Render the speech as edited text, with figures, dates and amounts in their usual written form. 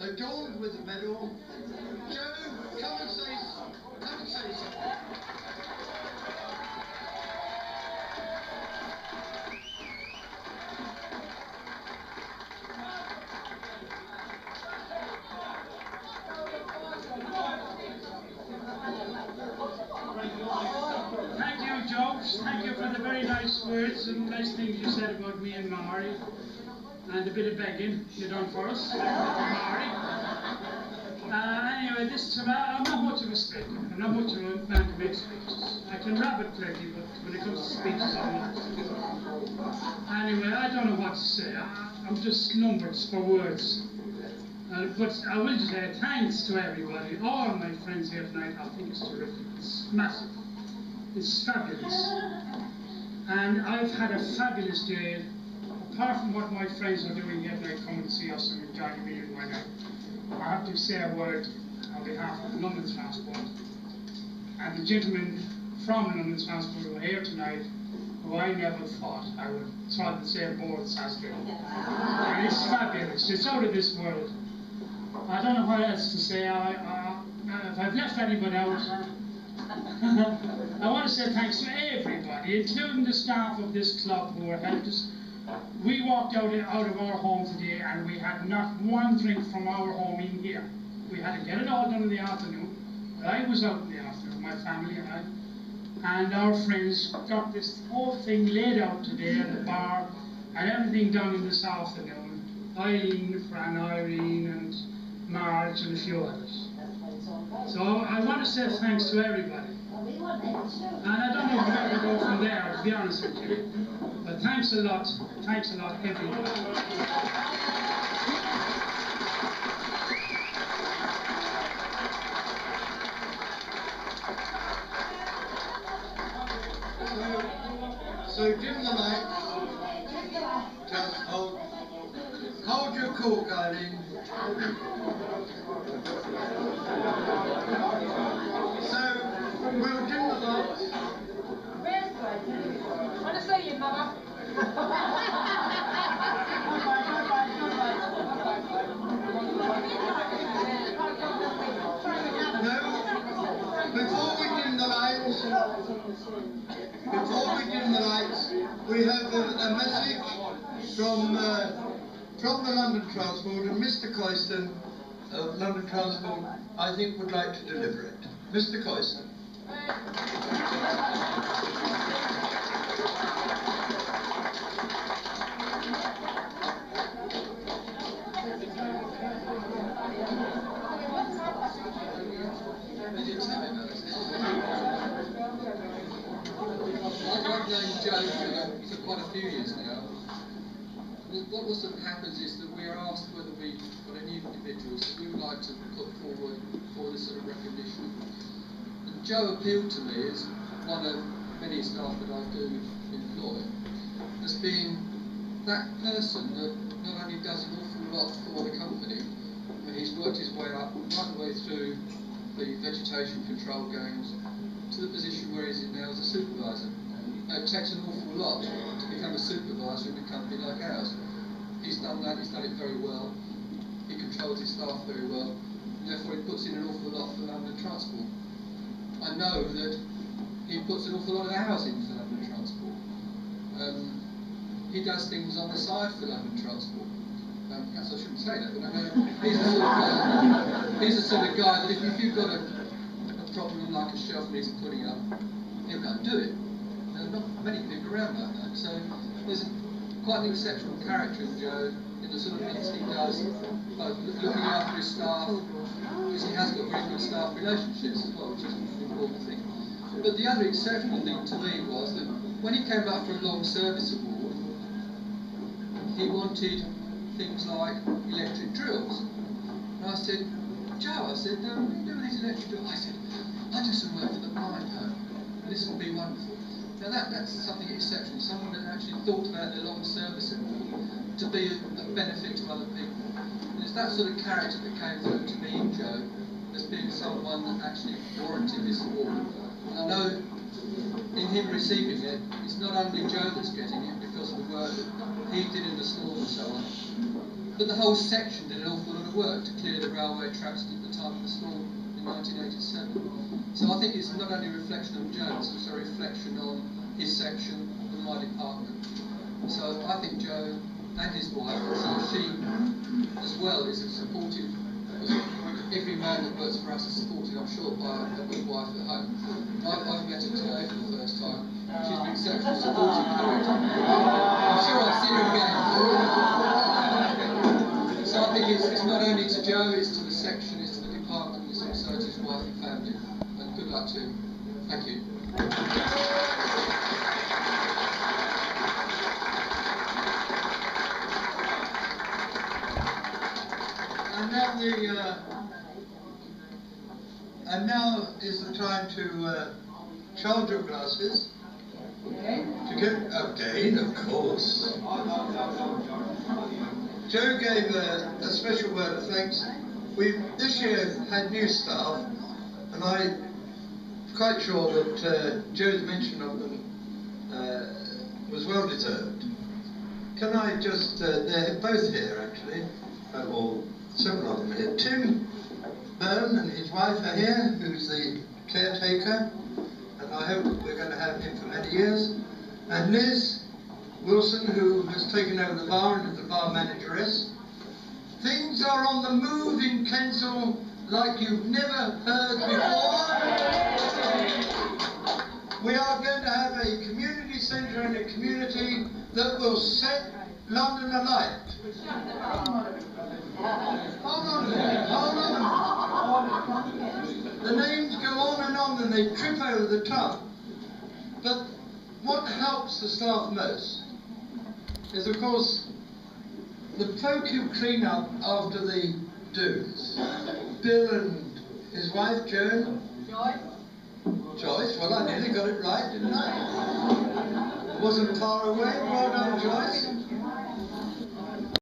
adorned with a medal. Joe, come and say something. Thank you, Joe. Thank you for the very nice words and nice things you said about me and Mari, and a bit of begging you done for us, Mari. Anyway, this time I'm not much of a speaker. I'm not much of a man to make speeches. I can rabbit plenty, but when it comes to speeches, I'm not. Anyway, I don't know what to say. I'm just numbers for words. But I will just say thanks to everybody, all my friends here tonight. I think it's terrific. It's massive. It's fabulous. And I've had a fabulous day. Apart from what my friends are doing here tonight, coming to see us and enjoying the meeting right now, I have to say a word on behalf of London Transport and the gentlemen from London Transport who are here tonight, who I never thought I would trot the same boards as them. And it's fabulous. It's out of this world. I don't know what else to say. If I've left anybody out, I want to say thanks to everybody, including the staff of this club who have helped us. We walked out of our home today and we had not one drink from our home in here. We had to get it all done in the afternoon. But I was out in the afternoon, my family and I. And our friends got this whole thing laid out today at the bar and everything done in this afternoon. Eileen, Fran, Irene and Marge and a few others. So I want to say thanks to everybody. And I don't know where to go from there, to be honest with you. But thanks a lot, everybody. So dim the lights. Just hold your cool, Eileen. So we'll dim the lights. I want to see you, Mama. No, before we dim the lights, we have a message from the London Transport, and Mr. Coyston of London Transport, I think, would like to deliver it. Mr. Coyston. I've known Joe for quite a few years now. What also happens is that we are asked whether we've got any individuals that we would like to put forward for this sort of recognition. And Joe appealed to me as one of many staff that I do employ, as being that person that not only does an awful lot for the company, but he's worked his way up right the way through the vegetation control games to the position where he's in now as a supervisor. It takes an awful lot to become a supervisor in a company like ours. He's done that, he's done it very well, he controls his staff very well, and therefore he puts in an awful lot for London Transport. I know that he puts an awful lot of hours in for London Transport. He does things on the side for London Transport. Perhaps I shouldn't say that, but I know he's the sort of guy that if you've got a problem like a shelf needs putting up, he'll go and do it. There are not many people around like that, so there's quite an exceptional character in Joe in the sort of things he does, both looking after his staff, because he has got very good staff relationships as well, which is an important thing. But the other exceptional thing to me was that when he came back for a long service award, he wanted things like electric drills. And I said, Joe, what do you do with these electric drills? I said, I do some work for the blind home, and this will be wonderful. Now that's something exceptional, someone that actually thought about their long service to be a benefit to other people. And it's that sort of character that came through to me in Joe as being someone that actually warranted this award. And I know in him receiving it, it's not only Joe that's getting it because of the work that he did in the school and so on. But the whole section did an awful lot of work to clear the railway tracks at the time of the storm in 1987. So I think it's not only a reflection on Joe, it's also a reflection on his section and my department. So I think Joe and his wife, so she as well is a supportive, every man that works for us is supported, I'm sure, by a good wife at home. I've met her today for the first time. She's been such a supportive character. I'm sure I'll see her again. So I think it's not only to Joe, it's to the section, it's to the department, it's also to his wife and family. And good luck to him. Thank you. And now is the time to charge your glasses. To get again, of course. Joe gave a special word of thanks. We've this year had new staff, and I'm quite sure that Joe's mention of them was well deserved. Can I just, they're both here actually, or several of them here. Tim Byrne and his wife are here, who's the caretaker, and I hope we're going to have him for many years. And Liz Wilson, who has taken over the bar and is the bar manageress. Things are on the move in Kensal like you've never heard before. We are going to have a community centre and a community that will set London alight. Hold on a minute, hold on. The names go on and they trip over the tongue. But what helps the staff most is, of course, the folk who clean up after the do's. Bill and his wife, Joan. Joyce, well, I nearly got it right, didn't I? It wasn't far away. Well done, Joyce.